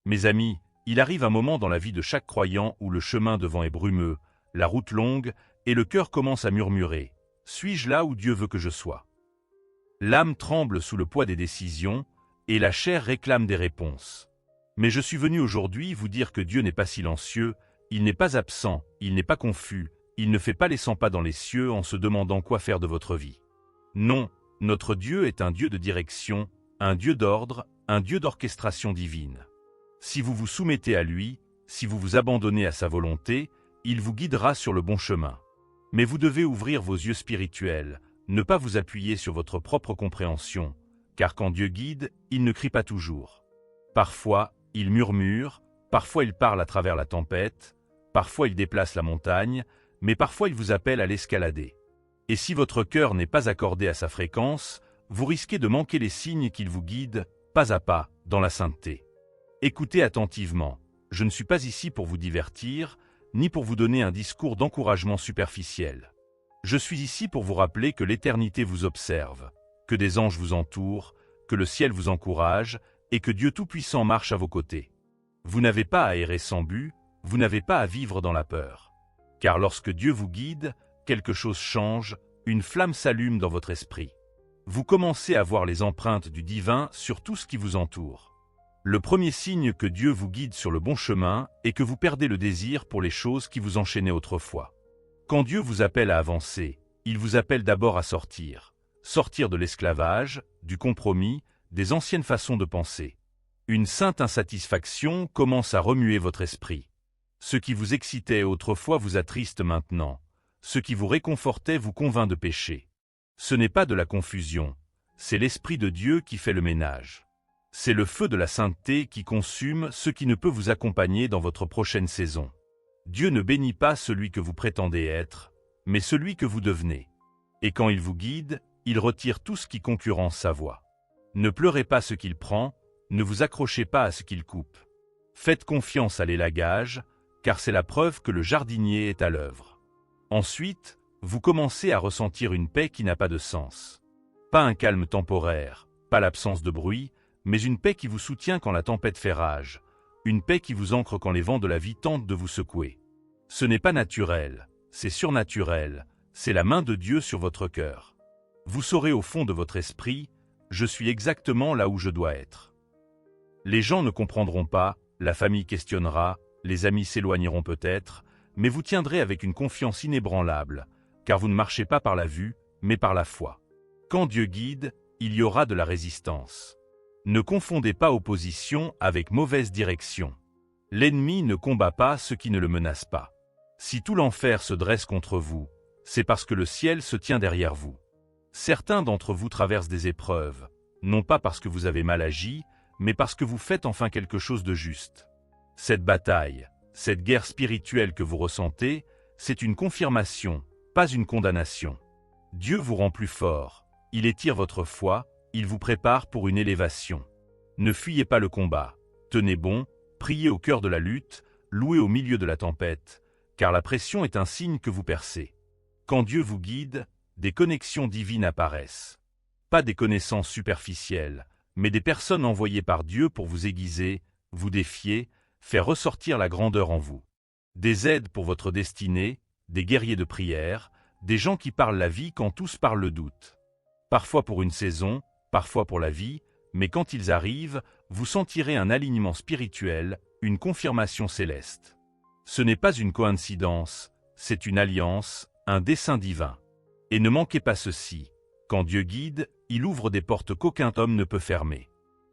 Mes amis, il arrive un moment dans la vie de chaque croyant où le chemin devant est brumeux, la route longue, et le cœur commence à murmurer. Suis-je là où Dieu veut que je sois? L'âme tremble sous le poids des décisions, et la chair réclame des réponses. Mais je suis venu aujourd'hui vous dire que Dieu n'est pas silencieux, il n'est pas absent, il n'est pas confus, il ne fait pas les 100 pas dans les cieux en se demandant quoi faire de votre vie. Non, notre Dieu est un Dieu de direction, un Dieu d'ordre, un Dieu d'orchestration divine. Si vous vous soumettez à lui, si vous vous abandonnez à sa volonté, il vous guidera sur le bon chemin. Mais vous devez ouvrir vos yeux spirituels, ne pas vous appuyer sur votre propre compréhension, car quand Dieu guide, il ne crie pas toujours. Parfois, il murmure, parfois il parle à travers la tempête, parfois il déplace la montagne, mais parfois il vous appelle à l'escalader. Et si votre cœur n'est pas accordé à sa fréquence, vous risquez de manquer les signes qu'il vous guide, pas à pas, dans la sainteté. Écoutez attentivement, je ne suis pas ici pour vous divertir, ni pour vous donner un discours d'encouragement superficiel. Je suis ici pour vous rappeler que l'éternité vous observe, que des anges vous entourent, que le ciel vous encourage, et que Dieu Tout-Puissant marche à vos côtés. Vous n'avez pas à errer sans but, vous n'avez pas à vivre dans la peur. Car lorsque Dieu vous guide, quelque chose change, une flamme s'allume dans votre esprit. Vous commencez à voir les empreintes du divin sur tout ce qui vous entoure. Le premier signe que Dieu vous guide sur le bon chemin est que vous perdez le désir pour les choses qui vous enchaînaient autrefois. Quand Dieu vous appelle à avancer, il vous appelle d'abord à sortir. Sortir de l'esclavage, du compromis, des anciennes façons de penser. Une sainte insatisfaction commence à remuer votre esprit. Ce qui vous excitait autrefois vous attriste maintenant. Ce qui vous réconfortait vous convainc de pécher. Ce n'est pas de la confusion, c'est l'Esprit de Dieu qui fait le ménage. C'est le feu de la sainteté qui consume ce qui ne peut vous accompagner dans votre prochaine saison. Dieu ne bénit pas celui que vous prétendez être, mais celui que vous devenez. Et quand il vous guide, il retire tout ce qui concurrence sa voie. Ne pleurez pas ce qu'il prend, ne vous accrochez pas à ce qu'il coupe. Faites confiance à l'élagage, car c'est la preuve que le jardinier est à l'œuvre. Ensuite, vous commencez à ressentir une paix qui n'a pas de sens. Pas un calme temporaire, pas l'absence de bruit, mais une paix qui vous soutient quand la tempête fait rage, une paix qui vous ancre quand les vents de la vie tentent de vous secouer. Ce n'est pas naturel, c'est surnaturel, c'est la main de Dieu sur votre cœur. Vous saurez au fond de votre esprit, je suis exactement là où je dois être. Les gens ne comprendront pas, la famille questionnera, les amis s'éloigneront peut-être, mais vous tiendrez avec une confiance inébranlable, car vous ne marchez pas par la vue, mais par la foi. Quand Dieu guide, il y aura de la résistance. Ne confondez pas opposition avec mauvaise direction. L'ennemi ne combat pas ce qui ne le menace pas. Si tout l'enfer se dresse contre vous, c'est parce que le ciel se tient derrière vous. Certains d'entre vous traversent des épreuves, non pas parce que vous avez mal agi, mais parce que vous faites enfin quelque chose de juste. Cette bataille, cette guerre spirituelle que vous ressentez, c'est une confirmation, pas une condamnation. Dieu vous rend plus fort, il étire votre foi, il vous prépare pour une élévation. Ne fuyez pas le combat, tenez bon, priez au cœur de la lutte, louez au milieu de la tempête, car la pression est un signe que vous percez. Quand Dieu vous guide, des connexions divines apparaissent. Pas des connaissances superficielles, mais des personnes envoyées par Dieu pour vous aiguiser, vous défier, faire ressortir la grandeur en vous. Des aides pour votre destinée, des guerriers de prière, des gens qui parlent la vie quand tous parlent le doute. Parfois pour une saison, parfois pour la vie, mais quand ils arrivent, vous sentirez un alignement spirituel, une confirmation céleste. Ce n'est pas une coïncidence, c'est une alliance, un dessein divin. Et ne manquez pas ceci, quand Dieu guide, il ouvre des portes qu'aucun homme ne peut fermer.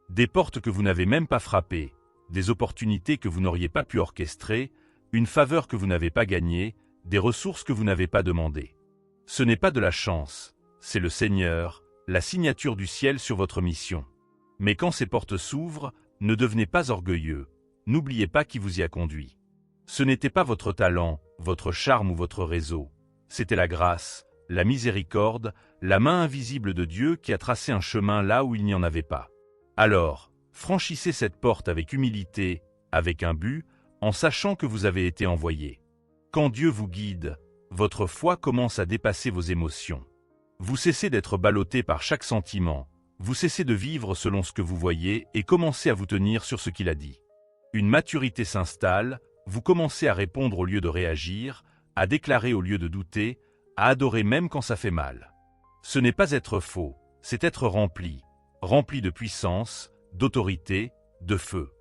Des portes que vous n'avez même pas frappées, des opportunités que vous n'auriez pas pu orchestrer, une faveur que vous n'avez pas gagnée, des ressources que vous n'avez pas demandées. Ce n'est pas de la chance, c'est le Seigneur, la signature du ciel sur votre mission. Mais quand ces portes s'ouvrent, ne devenez pas orgueilleux, n'oubliez pas qui vous y a conduit. Ce n'était pas votre talent, votre charme ou votre réseau, c'était la grâce, la miséricorde, la main invisible de Dieu qui a tracé un chemin là où il n'y en avait pas. Alors, franchissez cette porte avec humilité, avec un but, en sachant que vous avez été envoyé. Quand Dieu vous guide, votre foi commence à dépasser vos émotions. Vous cessez d'être ballotté par chaque sentiment, vous cessez de vivre selon ce que vous voyez et commencez à vous tenir sur ce qu'il a dit. Une maturité s'installe, vous commencez à répondre au lieu de réagir, à déclarer au lieu de douter, à adorer même quand ça fait mal. Ce n'est pas être faux, c'est être rempli de puissance, d'autorité, de feu.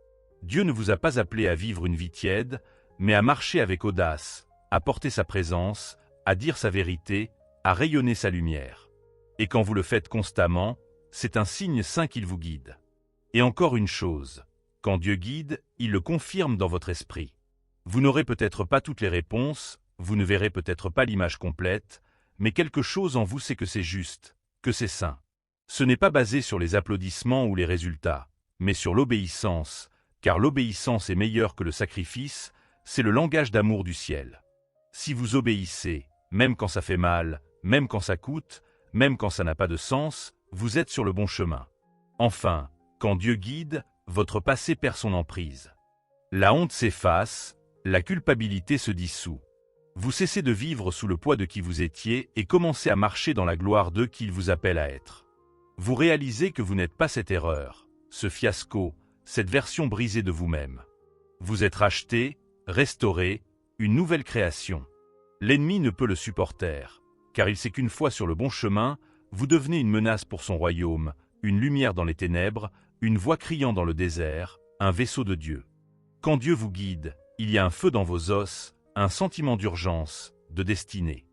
Dieu ne vous a pas appelé à vivre une vie tiède, mais à marcher avec audace, à porter sa présence, à dire sa vérité, à rayonner sa lumière. Et quand vous le faites constamment, c'est un signe saint qu'il vous guide. Et encore une chose, quand Dieu guide, il le confirme dans votre esprit. Vous n'aurez peut-être pas toutes les réponses, vous ne verrez peut-être pas l'image complète, mais quelque chose en vous sait que c'est juste, que c'est saint. Ce n'est pas basé sur les applaudissements ou les résultats, mais sur l'obéissance, car l'obéissance est meilleure que le sacrifice, c'est le langage d'amour du ciel. Si vous obéissez, même quand ça fait mal, même quand ça coûte, même quand ça n'a pas de sens, vous êtes sur le bon chemin. Enfin, quand Dieu guide, votre passé perd son emprise. La honte s'efface, la culpabilité se dissout. Vous cessez de vivre sous le poids de qui vous étiez et commencez à marcher dans la gloire d'eux qu'il vous appelle à être. Vous réalisez que vous n'êtes pas cette erreur, ce fiasco, cette version brisée de vous-même. Vous êtes racheté, restauré, une nouvelle création. L'ennemi ne peut le supporter, car il sait qu'une fois sur le bon chemin, vous devenez une menace pour son royaume, une lumière dans les ténèbres, une voix criant dans le désert, un vaisseau de Dieu. Quand Dieu vous guide, il y a un feu dans vos os, un sentiment d'urgence, de destinée.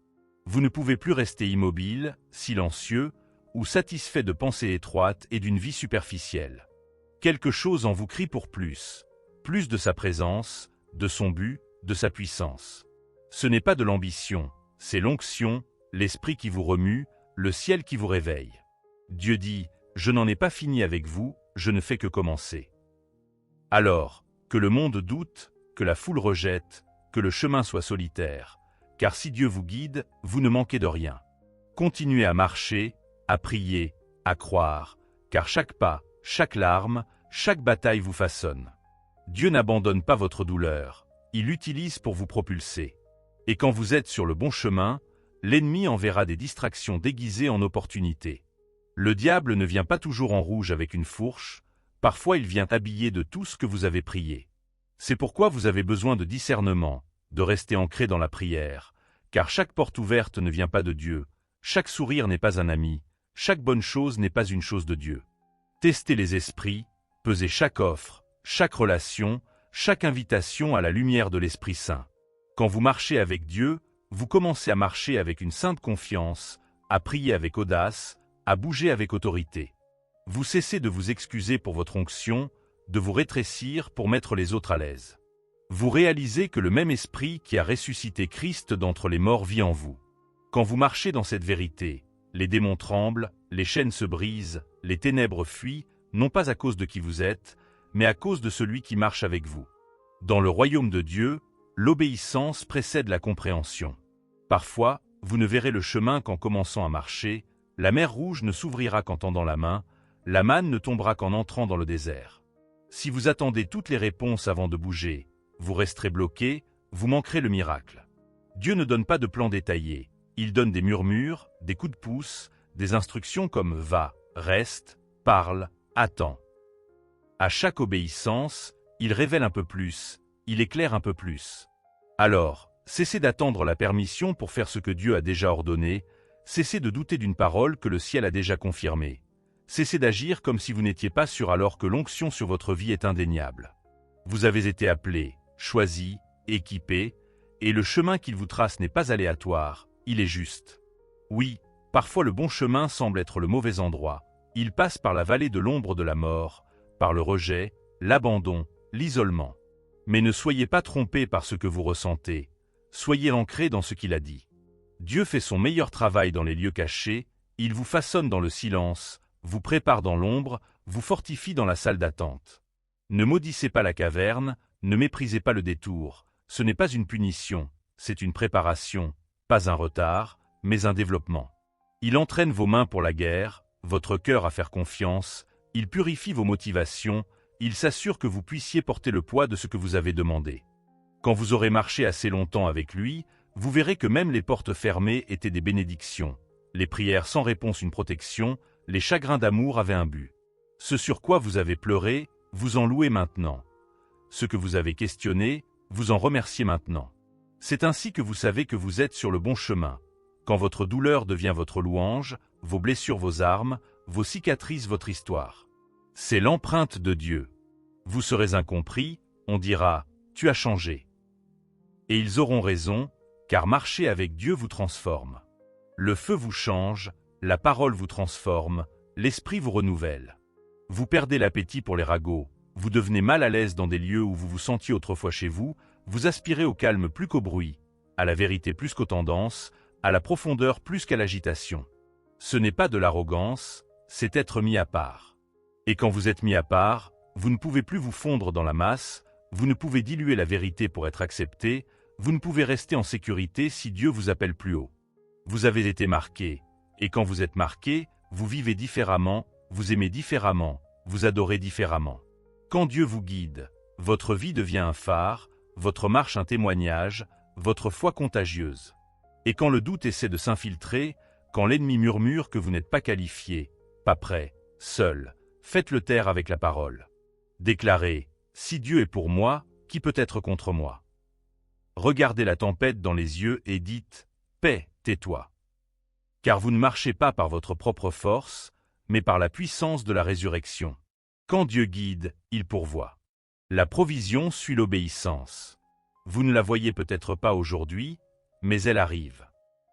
Vous ne pouvez plus rester immobile, silencieux, ou satisfait de pensées étroites et d'une vie superficielle. Quelque chose en vous crie pour plus de sa présence, de son but, de sa puissance. Ce n'est pas de l'ambition, c'est l'onction, l'esprit qui vous remue, le ciel qui vous réveille. Dieu dit, « Je n'en ai pas fini avec vous, je ne fais que commencer. » Alors, que le monde doute, que la foule rejette, que le chemin soit solitaire, car si Dieu vous guide, vous ne manquez de rien. Continuez à marcher, à prier, à croire, car chaque pas, chaque larme, chaque bataille vous façonne. Dieu n'abandonne pas votre douleur, il l'utilise pour vous propulser. Et quand vous êtes sur le bon chemin, l'ennemi enverra des distractions déguisées en opportunités. Le diable ne vient pas toujours en rouge avec une fourche, parfois il vient habillé de tout ce que vous avez prié. C'est pourquoi vous avez besoin de discernement, de rester ancré dans la prière, car chaque porte ouverte ne vient pas de Dieu, chaque sourire n'est pas un ami, chaque bonne chose n'est pas une chose de Dieu. Testez les esprits, pesez chaque offre, chaque relation, chaque invitation à la lumière de l'Esprit Saint. Quand vous marchez avec Dieu, vous commencez à marcher avec une sainte confiance, à prier avec audace, à bouger avec autorité. Vous cessez de vous excuser pour votre onction, de vous rétrécir pour mettre les autres à l'aise. Vous réalisez que le même esprit qui a ressuscité Christ d'entre les morts vit en vous. Quand vous marchez dans cette vérité, les démons tremblent, les chaînes se brisent, les ténèbres fuient, non pas à cause de qui vous êtes, mais à cause de celui qui marche avec vous. Dans le royaume de Dieu, l'obéissance précède la compréhension. Parfois, vous ne verrez le chemin qu'en commençant à marcher, la mer rouge ne s'ouvrira qu'en tendant la main, la manne ne tombera qu'en entrant dans le désert. Si vous attendez toutes les réponses avant de bouger, vous resterez bloqué, vous manquerez le miracle. Dieu ne donne pas de plan détaillé, il donne des murmures, des coups de pouce, des instructions comme « va »,« reste »,« parle »,« attends ». À chaque obéissance, il révèle un peu plus, il éclaire un peu plus. Alors, cessez d'attendre la permission pour faire ce que Dieu a déjà ordonné, cessez de douter d'une parole que le ciel a déjà confirmée. Cessez d'agir comme si vous n'étiez pas sûr alors que l'onction sur votre vie est indéniable. Vous avez été appelé, choisi, équipé, et le chemin qu'il vous trace n'est pas aléatoire, il est juste. Oui, parfois le bon chemin semble être le mauvais endroit, il passe par la vallée de l'ombre de la mort, par le rejet, l'abandon, l'isolement. Mais ne soyez pas trompés par ce que vous ressentez, soyez ancrés dans ce qu'il a dit. Dieu fait son meilleur travail dans les lieux cachés, il vous façonne dans le silence, vous prépare dans l'ombre, vous fortifie dans la salle d'attente. Ne maudissez pas la caverne, ne méprisez pas le détour, ce n'est pas une punition, c'est une préparation, pas un retard, mais un développement. Il entraîne vos mains pour la guerre, votre cœur à faire confiance, il purifie vos motivations, il s'assure que vous puissiez porter le poids de ce que vous avez demandé. Quand vous aurez marché assez longtemps avec lui, vous verrez que même les portes fermées étaient des bénédictions, les prières sans réponse une protection, les chagrins d'amour avaient un but. Ce sur quoi vous avez pleuré, vous en louez maintenant. ce que vous avez questionné, vous en remerciez maintenant. C'est ainsi que vous savez que vous êtes sur le bon chemin. Quand votre douleur devient votre louange, vos blessures vos armes, vos cicatrices votre histoire. C'est l'empreinte de Dieu. Vous serez incompris, on dira « tu as changé ». Et ils auront raison, car marcher avec Dieu vous transforme. Le feu vous change, la parole vous transforme, l'esprit vous renouvelle. Vous perdez l'appétit pour les ragots, vous devenez mal à l'aise dans des lieux où vous vous sentiez autrefois chez vous, vous aspirez au calme plus qu'au bruit, à la vérité plus qu'aux tendances, à la profondeur plus qu'à l'agitation. Ce n'est pas de l'arrogance, c'est être mis à part. Et quand vous êtes mis à part, vous ne pouvez plus vous fondre dans la masse, vous ne pouvez diluer la vérité pour être accepté, vous ne pouvez rester en sécurité si Dieu vous appelle plus haut. Vous avez été marqué, et quand vous êtes marqué, vous vivez différemment, vous aimez différemment, vous adorez différemment. Quand Dieu vous guide, votre vie devient un phare, votre marche un témoignage, votre foi contagieuse. Et quand le doute essaie de s'infiltrer, quand l'ennemi murmure que vous n'êtes pas qualifié, pas prêt, seul, faites-le taire avec la parole. Déclarez « Si Dieu est pour moi, qui peut être contre moi ?» Regardez la tempête dans les yeux et dites « Paix, tais-toi ». Car vous ne marchez pas par votre propre force, mais par la puissance de la résurrection. Quand Dieu guide, il pourvoit. La provision suit l'obéissance. Vous ne la voyez peut-être pas aujourd'hui, mais elle arrive.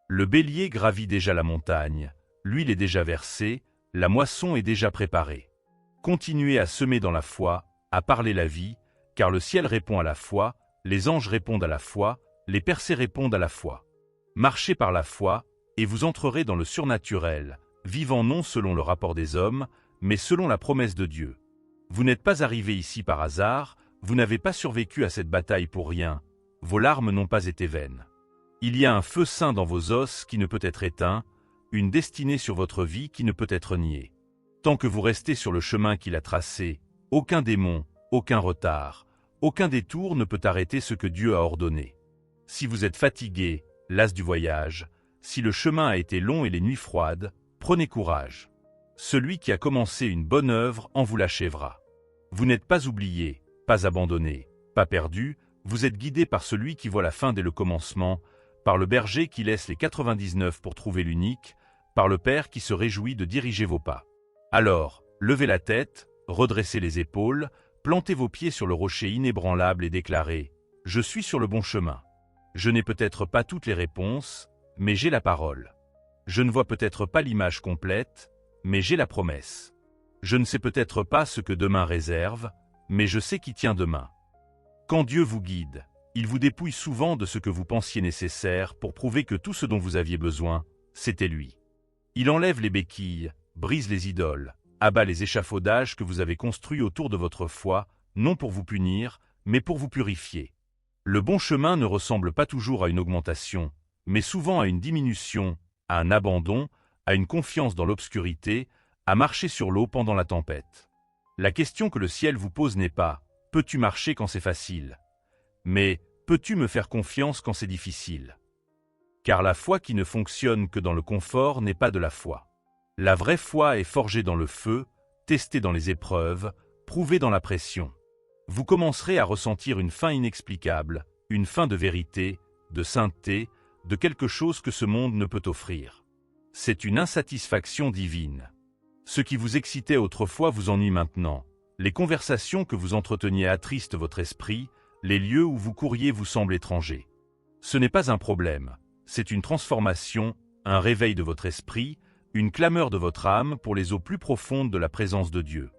Le bélier gravit déjà la montagne, l'huile est déjà versée, la moisson est déjà préparée. Continuez à semer dans la foi, à parler la vie, car le ciel répond à la foi, les anges répondent à la foi, les percées répondent à la foi. Marchez par la foi, et vous entrerez dans le surnaturel, vivant non selon le rapport des hommes, mais selon la promesse de Dieu. Vous n'êtes pas arrivé ici par hasard, vous n'avez pas survécu à cette bataille pour rien, vos larmes n'ont pas été vaines. Il y a un feu saint dans vos os qui ne peut être éteint, une destinée sur votre vie qui ne peut être niée. Tant que vous restez sur le chemin qu'il a tracé, aucun démon, aucun retard, aucun détour ne peut arrêter ce que Dieu a ordonné. Si vous êtes fatigué, las du voyage, si le chemin a été long et les nuits froides, prenez courage. Celui qui a commencé une bonne œuvre en vous l'achèvera. Vous n'êtes pas oublié, pas abandonné, pas perdu, vous êtes guidé par celui qui voit la fin dès le commencement, par le berger qui laisse les 99 pour trouver l'unique, par le Père qui se réjouit de diriger vos pas. Alors, levez la tête, redressez les épaules, plantez vos pieds sur le rocher inébranlable et déclarez « Je suis sur le bon chemin. Je n'ai peut-être pas toutes les réponses, mais j'ai la parole. Je ne vois peut-être pas l'image complète, mais j'ai la promesse. Je ne sais peut-être pas ce que demain réserve, mais je sais qui tient demain. » Quand Dieu vous guide, il vous dépouille souvent de ce que vous pensiez nécessaire pour prouver que tout ce dont vous aviez besoin, c'était lui. Il enlève les béquilles, brise les idoles, abat les échafaudages que vous avez construits autour de votre foi, non pour vous punir, mais pour vous purifier. Le bon chemin ne ressemble pas toujours à une augmentation, mais souvent à une diminution, à un abandon, à une confiance dans l'obscurité, à marcher sur l'eau pendant la tempête. La question que le ciel vous pose n'est pas « Peux-tu marcher quand c'est facile ?» mais « Peux-tu me faire confiance quand c'est difficile ?» Car la foi qui ne fonctionne que dans le confort n'est pas de la foi. La vraie foi est forgée dans le feu, testée dans les épreuves, prouvée dans la pression. Vous commencerez à ressentir une faim inexplicable, une faim de vérité, de sainteté, de quelque chose que ce monde ne peut offrir. C'est une insatisfaction divine. Ce qui vous excitait autrefois vous ennuie maintenant. Les conversations que vous entreteniez attristent votre esprit, les lieux où vous couriez vous semblent étrangers. Ce n'est pas un problème, c'est une transformation, un réveil de votre esprit, une clameur de votre âme pour les eaux plus profondes de la présence de Dieu.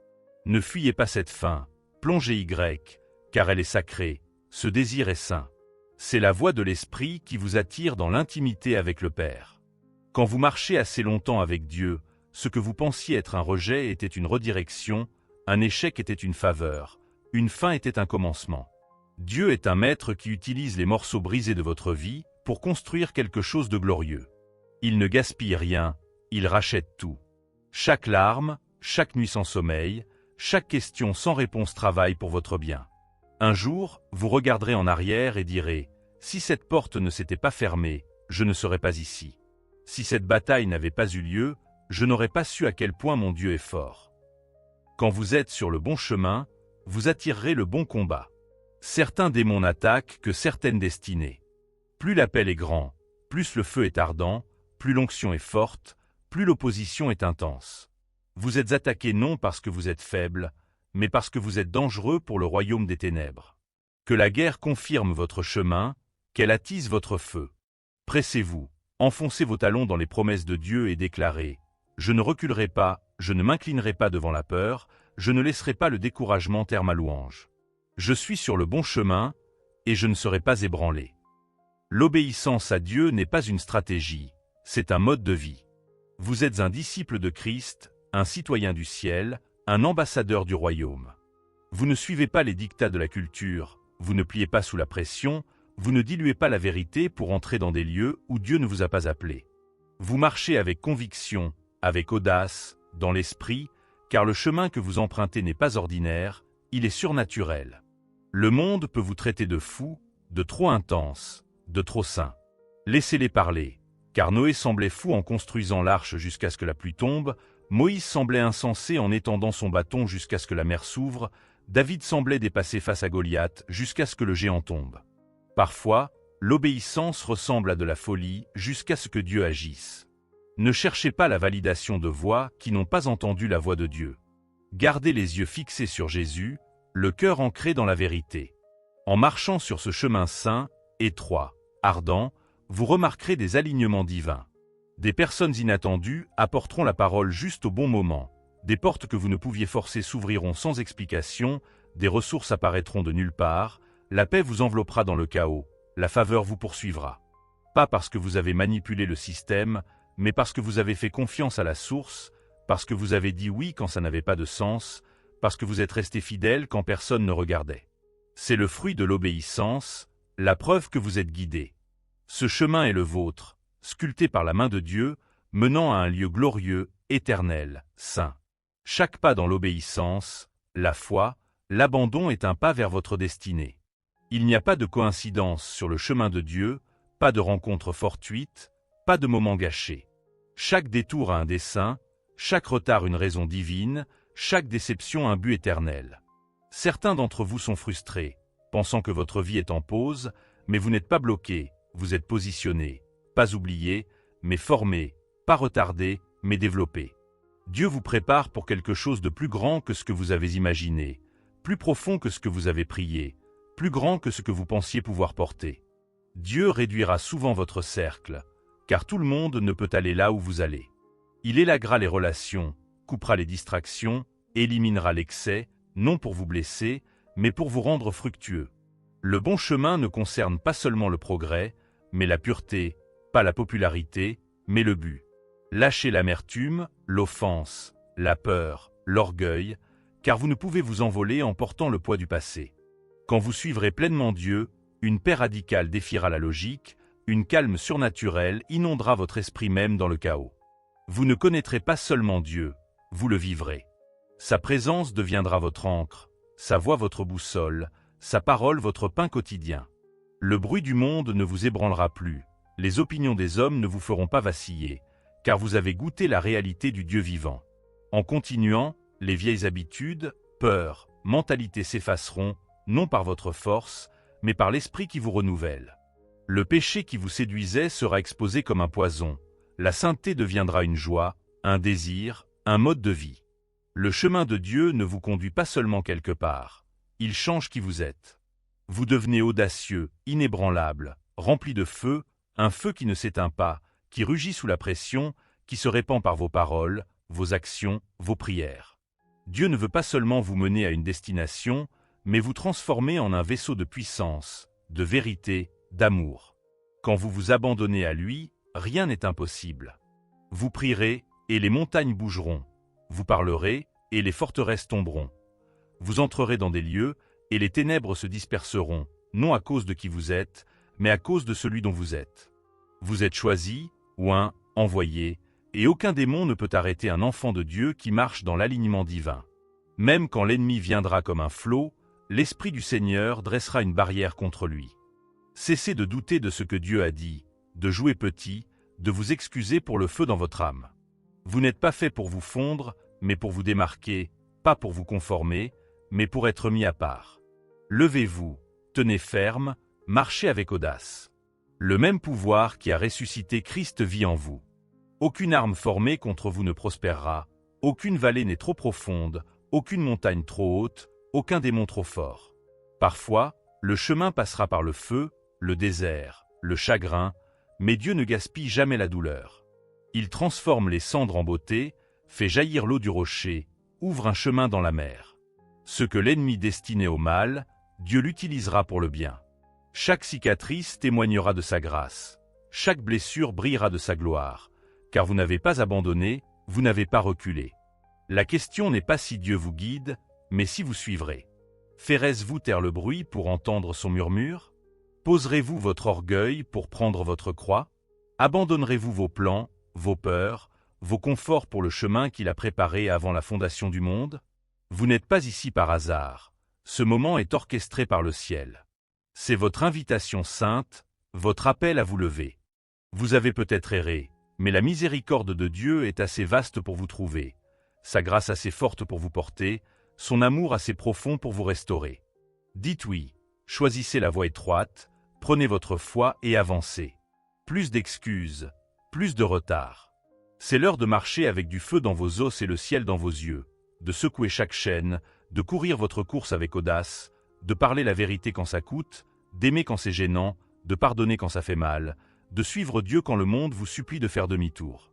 Ne fuyez pas cette faim, plongez Y, car elle est sacrée, ce désir est saint. C'est la voix de l'esprit qui vous attire dans l'intimité avec le Père. Quand vous marchez assez longtemps avec Dieu, ce que vous pensiez être un rejet était une redirection, un échec était une faveur, une fin était un commencement. Dieu est un maître qui utilise les morceaux brisés de votre vie pour construire quelque chose de glorieux. Il ne gaspille rien, il rachète tout. Chaque larme, chaque nuit sans sommeil, chaque question sans réponse travaille pour votre bien. Un jour, vous regarderez en arrière et direz « Si cette porte ne s'était pas fermée, je ne serais pas ici. Si cette bataille n'avait pas eu lieu, je n'aurais pas su à quel point mon Dieu est fort. » Quand vous êtes sur le bon chemin, vous attirerez le bon combat. Certains démons n'attaquent que certaines destinées. Plus l'appel est grand, plus le feu est ardent, plus l'onction est forte, plus l'opposition est intense. Vous êtes attaqué non parce que vous êtes faible, mais parce que vous êtes dangereux pour le royaume des ténèbres. Que la guerre confirme votre chemin, qu'elle attise votre feu. Pressez-vous, enfoncez vos talons dans les promesses de Dieu et déclarez « Je ne reculerai pas, je ne m'inclinerai pas devant la peur, je ne laisserai pas le découragement taire ma louange. Je suis sur le bon chemin, et je ne serai pas ébranlé. » L'obéissance à Dieu n'est pas une stratégie, c'est un mode de vie. Vous êtes un disciple de Christ, un citoyen du ciel, un ambassadeur du royaume. Vous ne suivez pas les dictats de la culture, vous ne pliez pas sous la pression, vous ne diluez pas la vérité pour entrer dans des lieux où Dieu ne vous a pas appelé. Vous marchez avec conviction, avec audace, dans l'esprit, car le chemin que vous empruntez n'est pas ordinaire, il est surnaturel. Le monde peut vous traiter de fou, de trop intense, de trop saint. Laissez-les parler, car Noé semblait fou en construisant l'arche jusqu'à ce que la pluie tombe, Moïse semblait insensé en étendant son bâton jusqu'à ce que la mer s'ouvre, David semblait dépassé face à Goliath jusqu'à ce que le géant tombe. Parfois, l'obéissance ressemble à de la folie jusqu'à ce que Dieu agisse. Ne cherchez pas la validation de voix qui n'ont pas entendu la voix de Dieu. Gardez les yeux fixés sur Jésus, le cœur ancré dans la vérité. En marchant sur ce chemin saint, étroit, ardent, vous remarquerez des alignements divins. Des personnes inattendues apporteront la parole juste au bon moment. Des portes que vous ne pouviez forcer s'ouvriront sans explication, des ressources apparaîtront de nulle part, la paix vous enveloppera dans le chaos, la faveur vous poursuivra. Pas parce que vous avez manipulé le système, mais parce que vous avez fait confiance à la source, parce que vous avez dit oui quand ça n'avait pas de sens, parce que vous êtes resté fidèle quand personne ne regardait. C'est le fruit de l'obéissance, la preuve que vous êtes guidé. Ce chemin est le vôtre, sculpté par la main de Dieu, menant à un lieu glorieux, éternel, saint. Chaque pas dans l'obéissance, la foi, l'abandon est un pas vers votre destinée. Il n'y a pas de coïncidence sur le chemin de Dieu, pas de rencontre fortuite, pas de moment gâché. Chaque détour a un dessein, chaque retard une raison divine, chaque déception un but éternel. Certains d'entre vous sont frustrés, pensant que votre vie est en pause, mais vous n'êtes pas bloqué, vous êtes positionné, pas oublié, mais formé, pas retardé, mais développé. Dieu vous prépare pour quelque chose de plus grand que ce que vous avez imaginé, plus profond que ce que vous avez prié, plus grand que ce que vous pensiez pouvoir porter. Dieu réduira souvent votre cercle, car tout le monde ne peut aller là où vous allez. Il élaguera les relations, coupera les distractions, éliminera l'excès, non pour vous blesser, mais pour vous rendre fructueux. Le bon chemin ne concerne pas seulement le progrès, mais la pureté, pas la popularité, mais le but. Lâchez l'amertume, l'offense, la peur, l'orgueil, car vous ne pouvez vous envoler en portant le poids du passé. Quand vous suivrez pleinement Dieu, une paix radicale défiera la logique, une calme surnaturelle inondera votre esprit même dans le chaos. Vous ne connaîtrez pas seulement Dieu, vous le vivrez. Sa présence deviendra votre encre, sa voix votre boussole, sa parole votre pain quotidien. Le bruit du monde ne vous ébranlera plus, les opinions des hommes ne vous feront pas vaciller, car vous avez goûté la réalité du Dieu vivant. En continuant, les vieilles habitudes, peurs, mentalités s'effaceront, non par votre force, mais par l'esprit qui vous renouvelle. Le péché qui vous séduisait sera exposé comme un poison, la sainteté deviendra une joie, un désir, un mode de vie. Le chemin de Dieu ne vous conduit pas seulement quelque part, il change qui vous êtes. Vous devenez audacieux, inébranlable, rempli de feu, un feu qui ne s'éteint pas, qui rugit sous la pression, qui se répand par vos paroles, vos actions, vos prières. Dieu ne veut pas seulement vous mener à une destination, mais vous transformer en un vaisseau de puissance, de vérité, d'amour. Quand vous vous abandonnez à lui, rien n'est impossible. Vous prierez, et les montagnes bougeront. Vous parlerez, et les forteresses tomberont. Vous entrerez dans des lieux, et les ténèbres se disperseront, non à cause de qui vous êtes, mais à cause de celui dont vous êtes. Vous êtes choisi, oint, envoyé, et aucun démon ne peut arrêter un enfant de Dieu qui marche dans l'alignement divin. Même quand l'ennemi viendra comme un flot, l'Esprit du Seigneur dressera une barrière contre lui. Cessez de douter de ce que Dieu a dit, de jouer petit, de vous excuser pour le feu dans votre âme. Vous n'êtes pas fait pour vous fondre, mais pour vous démarquer, pas pour vous conformer, mais pour être mis à part. Levez-vous, tenez ferme, marchez avec audace. Le même pouvoir qui a ressuscité Christ vit en vous. Aucune arme formée contre vous ne prospérera, aucune vallée n'est trop profonde, aucune montagne trop haute, aucun démon trop fort. Parfois, le chemin passera par le feu, le désert, le chagrin, mais Dieu ne gaspille jamais la douleur. Il transforme les cendres en beauté, fait jaillir l'eau du rocher, ouvre un chemin dans la mer. Ce que l'ennemi destinait au mal, Dieu l'utilisera pour le bien. Chaque cicatrice témoignera de sa grâce. Chaque blessure brillera de sa gloire. Car vous n'avez pas abandonné, vous n'avez pas reculé. La question n'est pas si Dieu vous guide, mais si vous suivrez. Ferez-vous taire le bruit pour entendre son murmure? Poserez-vous votre orgueil pour prendre votre croix? Abandonnerez-vous vos plans, vos peurs, vos conforts pour le chemin qu'il a préparé avant la fondation du monde? Vous n'êtes pas ici par hasard. Ce moment est orchestré par le ciel. C'est votre invitation sainte, votre appel à vous lever. Vous avez peut-être erré, mais la miséricorde de Dieu est assez vaste pour vous trouver, sa grâce assez forte pour vous porter, son amour assez profond pour vous restaurer. Dites oui, choisissez la voie étroite, prenez votre foi et avancez. Plus d'excuses, plus de retard. C'est l'heure de marcher avec du feu dans vos os et le ciel dans vos yeux, de secouer chaque chaîne, de courir votre course avec audace, de parler la vérité quand ça coûte, d'aimer quand c'est gênant, de pardonner quand ça fait mal, de suivre Dieu quand le monde vous supplie de faire demi-tour.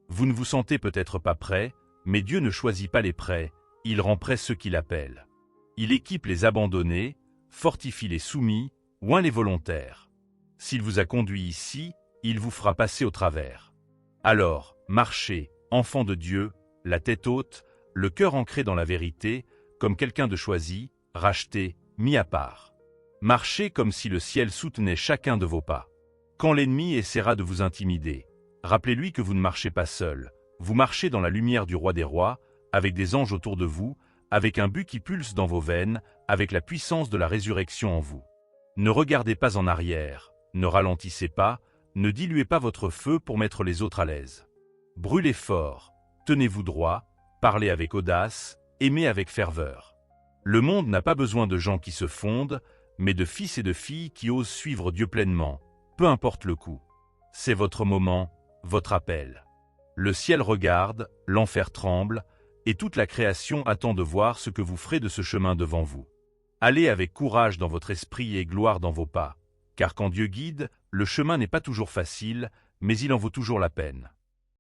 Vous ne vous sentez peut-être pas prêt, mais Dieu ne choisit pas les prêts, il rend prêts ceux qu'il appelle. Il équipe les abandonnés, fortifie les soumis, oint les volontaires. S'il vous a conduit ici, il vous fera passer au travers. Alors, marchez, enfants de Dieu, la tête haute, le cœur ancré dans la vérité, comme quelqu'un de choisi, racheté, mis à part. Marchez comme si le ciel soutenait chacun de vos pas. Quand l'ennemi essaiera de vous intimider, rappelez-lui que vous ne marchez pas seul, vous marchez dans la lumière du Roi des Rois, avec des anges autour de vous, avec un but qui pulse dans vos veines, avec la puissance de la résurrection en vous. Ne regardez pas en arrière, ne ralentissez pas, ne diluez pas votre feu pour mettre les autres à l'aise. Brûlez fort, tenez-vous droit, parlez avec audace, aimez avec ferveur. Le monde n'a pas besoin de gens qui se fondent, mais de fils et de filles qui osent suivre Dieu pleinement, peu importe le coût. C'est votre moment, votre appel. Le ciel regarde, l'enfer tremble, et toute la création attend de voir ce que vous ferez de ce chemin devant vous. Allez avec courage dans votre esprit et gloire dans vos pas, car quand Dieu guide, le chemin n'est pas toujours facile, mais il en vaut toujours la peine.